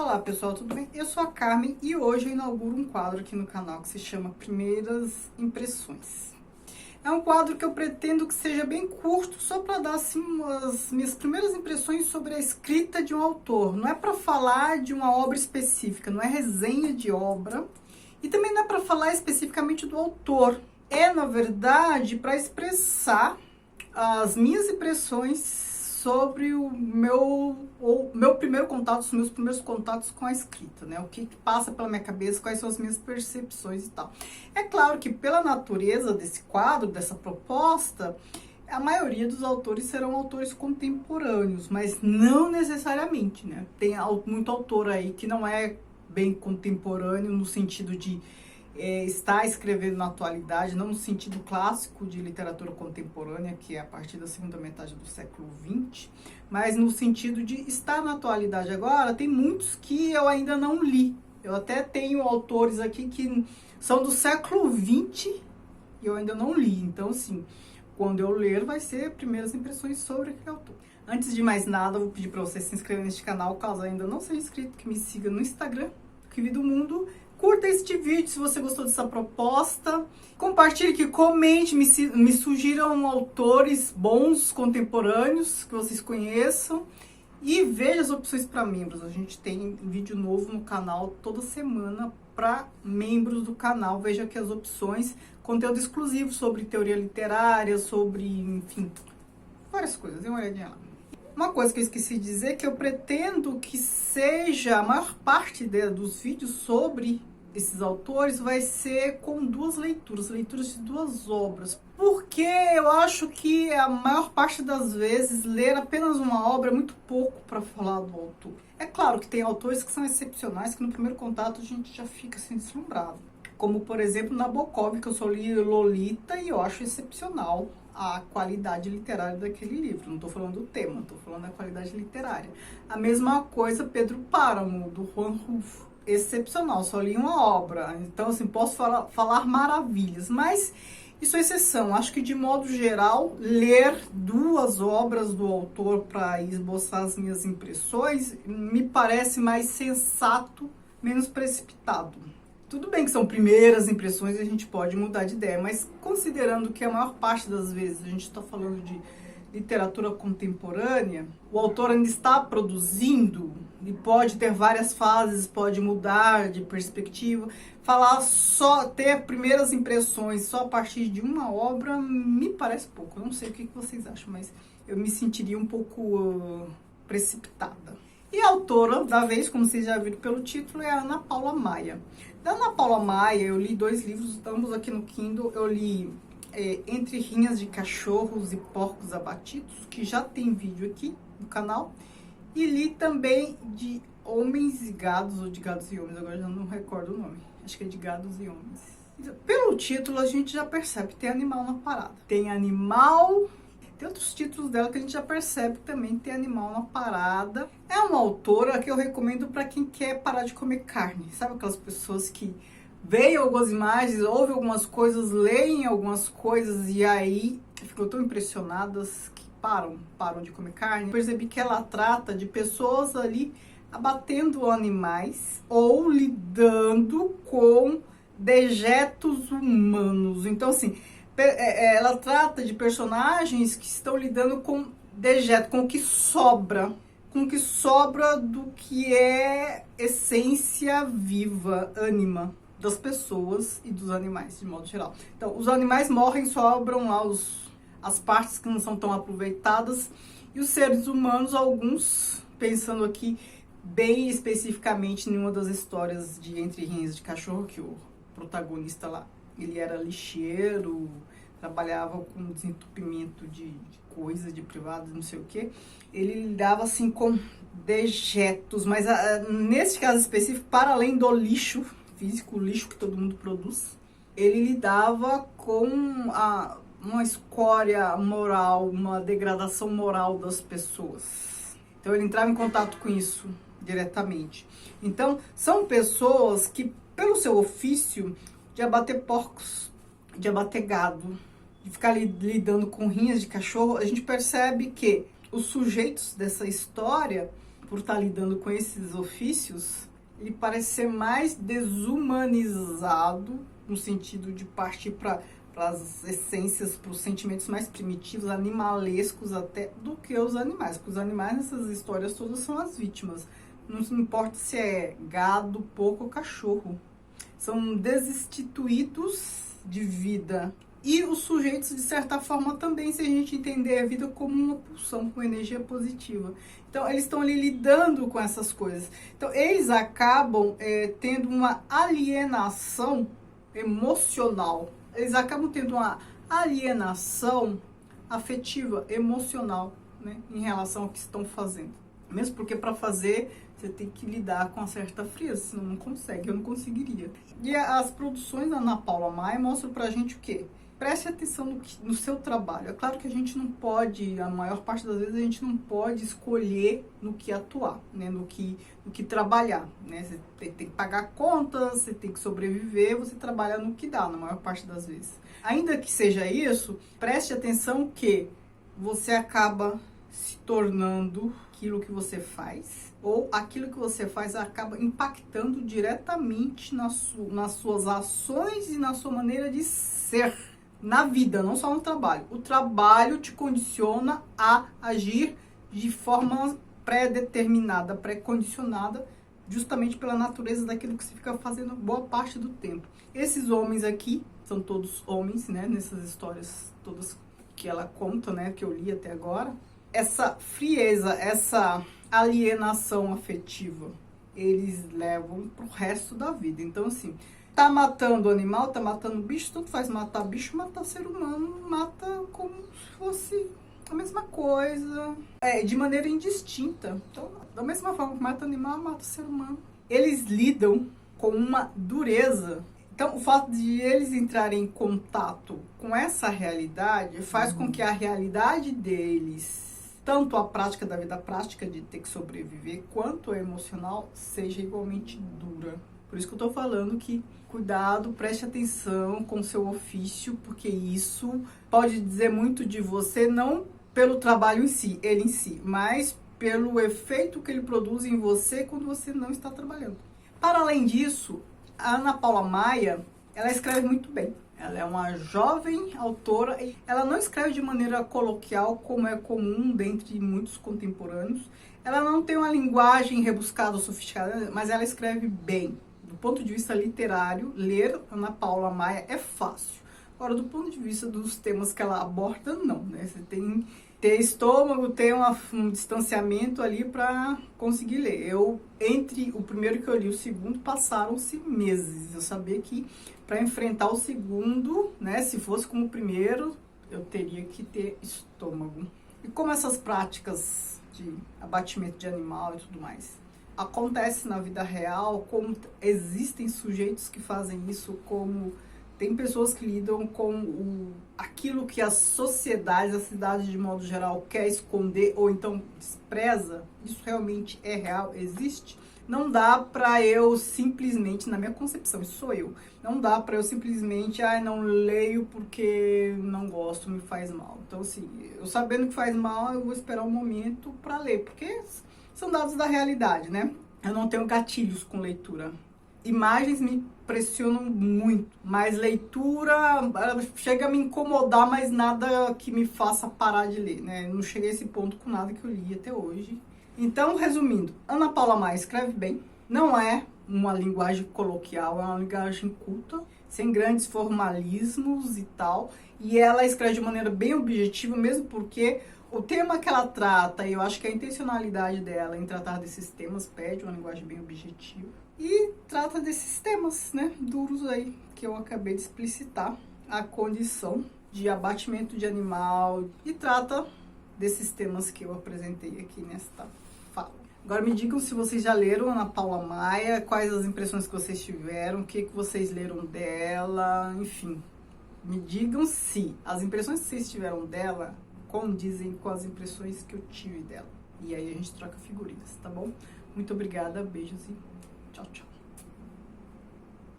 Olá pessoal, tudo bem? Eu sou a Carmen e hoje eu inauguro um quadro aqui no canal que se chama Primeiras Impressões. É um quadro que eu pretendo que seja bem curto, só para dar assim as minhas primeiras impressões sobre a escrita de um autor. Não é para falar de uma obra específica, não é resenha de obra e também não é para falar especificamente do autor. É, na verdade, para expressar as minhas impressões sobre o meu primeiro contato, os meus primeiros contatos com a escrita, né? O que passa pela minha cabeça, quais são as minhas percepções e tal. É claro que pela natureza desse quadro, dessa proposta, a maioria dos autores serão autores contemporâneos, mas não necessariamente, né? Tem muito autor aí que não é bem contemporâneo no sentido de está escrevendo na atualidade, não no sentido clássico de literatura contemporânea, que é a partir da segunda metade do século XX, mas no sentido de estar na atualidade agora. Tem muitos que eu ainda não li. Eu até tenho autores aqui que são do século XX e eu ainda não li. Então, assim, quando eu ler, vai ser primeiras impressões sobre aquele autor. Antes de mais nada, eu vou pedir para você se inscrever neste canal, caso ainda não seja inscrito, que me siga no Instagram, Que Vi do Mundo. Curta este vídeo se você gostou dessa proposta. Compartilhe, que comente, me sugiram autores bons, contemporâneos, que vocês conheçam. E veja as opções para membros. A gente tem vídeo novo no canal toda semana para membros do canal. Veja aqui as opções. Conteúdo exclusivo sobre teoria literária, sobre, enfim, várias coisas. Dê uma olhadinha lá. Uma coisa que eu esqueci de dizer, que eu pretendo que seja a maior parte dos vídeos sobre esses autores vai ser com duas leituras de duas obras. Porque eu acho que a maior parte das vezes ler apenas uma obra é muito pouco para falar do autor. É claro que tem autores que são excepcionais, que no primeiro contato a gente já fica assim deslumbrado. Como, por exemplo, Nabokov, que eu só li Lolita e eu acho excepcional a qualidade literária daquele livro. Não estou falando do tema, estou falando da qualidade literária. A mesma coisa Pedro Páramo, do Juan Rulfo. Excepcional, só li uma obra. Então, assim, posso falar maravilhas, mas isso é exceção. Acho que, de modo geral, ler duas obras do autor para esboçar as minhas impressões me parece mais sensato, menos precipitado. Tudo bem que são primeiras impressões e a gente pode mudar de ideia, mas considerando que a maior parte das vezes a gente está falando de literatura contemporânea, o autor ainda está produzindo e pode ter várias fases, pode mudar de perspectiva. Falar só, ter primeiras impressões só a partir de uma obra me parece pouco. Eu não sei o que vocês acham, mas eu me sentiria um pouco precipitada. E a autora da vez, como vocês já viram pelo título, é a Ana Paula Maia. Da Ana Paula Maia, eu li dois livros, ambos aqui no Kindle. Eu li Entre Rinhas de Cachorros e Porcos Abatidos, que já tem vídeo aqui no canal. E li também de Homens e Gados, ou de Gados e Homens, agora já não recordo o nome. Acho que é de Gados e Homens. Pelo título a gente já percebe que tem animal na parada. Tem animal... Tem outros títulos dela que a gente já percebe que também tem animal na parada. É uma autora que eu recomendo para quem quer parar de comer carne. Sabe aquelas pessoas que veem algumas imagens, ouvem algumas coisas, leem algumas coisas e aí ficam tão impressionadas que param de comer carne. Eu percebi que ela trata de pessoas ali abatendo animais ou lidando com dejetos humanos. Então, assim, ela trata de personagens que estão lidando com dejeto, com o que sobra do que é essência viva, ânima das pessoas e dos animais, de modo geral. Então, os animais morrem, sobram lá as partes que não são tão aproveitadas, e os seres humanos, alguns, pensando aqui bem especificamente em uma das histórias de Entre Rinhas de Cachorro, que o protagonista lá, ele era lixeiro, trabalhava com desentupimento de coisas, de privados, não sei o que. Ele lidava assim com dejetos, mas nesse caso específico, para além do lixo físico, o lixo que todo mundo produz, ele lidava com uma escória moral, uma degradação moral das pessoas. Então ele entrava em contato com isso diretamente. Então são pessoas que, pelo seu ofício de abater porcos, de abater gado, de ficar lidando com rinhas de cachorro, a gente percebe que os sujeitos dessa história por estar lidando com esses ofícios, ele parece ser mais desumanizado, no sentido de partir para as essências, para os sentimentos mais primitivos, animalescos até, do que os animais. Porque os animais nessas histórias todas são as vítimas. Não importa se é gado, porco ou cachorro. São desinstituídos de vida. E os sujeitos, de certa forma, também, se a gente entender a vida como uma pulsão, com energia positiva. Então, eles estão ali lidando com essas coisas. Então, eles acabam tendo uma alienação emocional. Eles acabam tendo uma alienação afetiva, emocional, né, em relação ao que estão fazendo. Mesmo porque para fazer, você tem que lidar com uma certa frieza, senão não consegue, eu não conseguiria. E as produções da Ana Paula Maia mostram pra gente o quê? Preste atenção no seu trabalho. É claro que a gente não pode, a maior parte das vezes, a gente não pode escolher no que atuar, né? no que trabalhar. Né? Você tem que pagar contas, você tem que sobreviver, você trabalha no que dá, na maior parte das vezes. Ainda que seja isso, preste atenção que você acaba se tornando aquilo que você faz, ou aquilo que você faz acaba impactando diretamente nas suas ações e na sua maneira de ser. Na vida, não só no trabalho. O trabalho te condiciona a agir de forma pré-determinada, pré-condicionada, justamente pela natureza daquilo que você fica fazendo boa parte do tempo. Esses homens aqui, são todos homens, né? Nessas histórias todas que ela conta, né? Que eu li até agora. Essa frieza, essa alienação afetiva, eles levam pro resto da vida. Então, assim, tá matando animal, tá matando bicho, tanto faz matar bicho, matar ser humano, mata como se fosse a mesma coisa, de maneira indistinta. Então, da mesma forma que mata animal, mata ser humano. Eles lidam com uma dureza. Então, o fato de eles entrarem em contato com essa realidade faz com que a realidade deles, tanto a prática da vida prática de ter que sobreviver, quanto a emocional, seja igualmente dura. Por isso que eu tô falando que cuidado, preste atenção com o seu ofício, porque isso pode dizer muito de você, não pelo trabalho em si, ele em si, mas pelo efeito que ele produz em você quando você não está trabalhando. Para além disso, a Ana Paula Maia, ela escreve muito bem. Ela é uma jovem autora e ela não escreve de maneira coloquial, como é comum dentre muitos contemporâneos. Ela não tem uma linguagem rebuscada ou sofisticada, mas ela escreve bem. Do ponto de vista literário, ler Ana Paula Maia é fácil. Agora, do ponto de vista dos temas que ela aborda, não, né? Você tem que ter estômago, ter um distanciamento ali para conseguir ler. Entre o primeiro que eu li e o segundo, passaram-se meses. Eu sabia que para enfrentar o segundo, né, se fosse como o primeiro, eu teria que ter estômago. E como essas práticas de abatimento de animal e tudo mais acontece na vida real, como existem sujeitos que fazem isso, como tem pessoas que lidam com aquilo que a sociedade, a cidade de modo geral quer esconder ou então despreza, isso realmente é real, existe. Não dá pra eu simplesmente, na minha concepção, isso sou eu, não dá pra eu simplesmente, não leio porque não gosto, me faz mal. Então, assim, eu sabendo que faz mal, eu vou esperar um momento pra ler, porque são dados da realidade, né? Eu não tenho gatilhos com leitura. Imagens me pressionam muito, mas leitura chega a me incomodar, mas nada que me faça parar de ler, né? Eu não cheguei a esse ponto com nada que eu li até hoje. Então, resumindo, Ana Paula Maia escreve bem, não é uma linguagem coloquial, é uma linguagem culta, sem grandes formalismos e tal, e ela escreve de maneira bem objetiva, mesmo porque o tema que ela trata, e eu acho que a intencionalidade dela em tratar desses temas pede uma linguagem bem objetiva. E trata desses temas, né, duros aí, que eu acabei de explicitar, a condição de abatimento de animal, e trata desses temas que eu apresentei aqui nesta fala. Agora me digam se vocês já leram Ana Paula Maia, quais as impressões que vocês tiveram, o que vocês leram dela, enfim. Me digam se as impressões que vocês tiveram dela condizem com as impressões que eu tive dela. E aí a gente troca figurinhas, tá bom? Muito obrigada, beijos e tchau, tchau.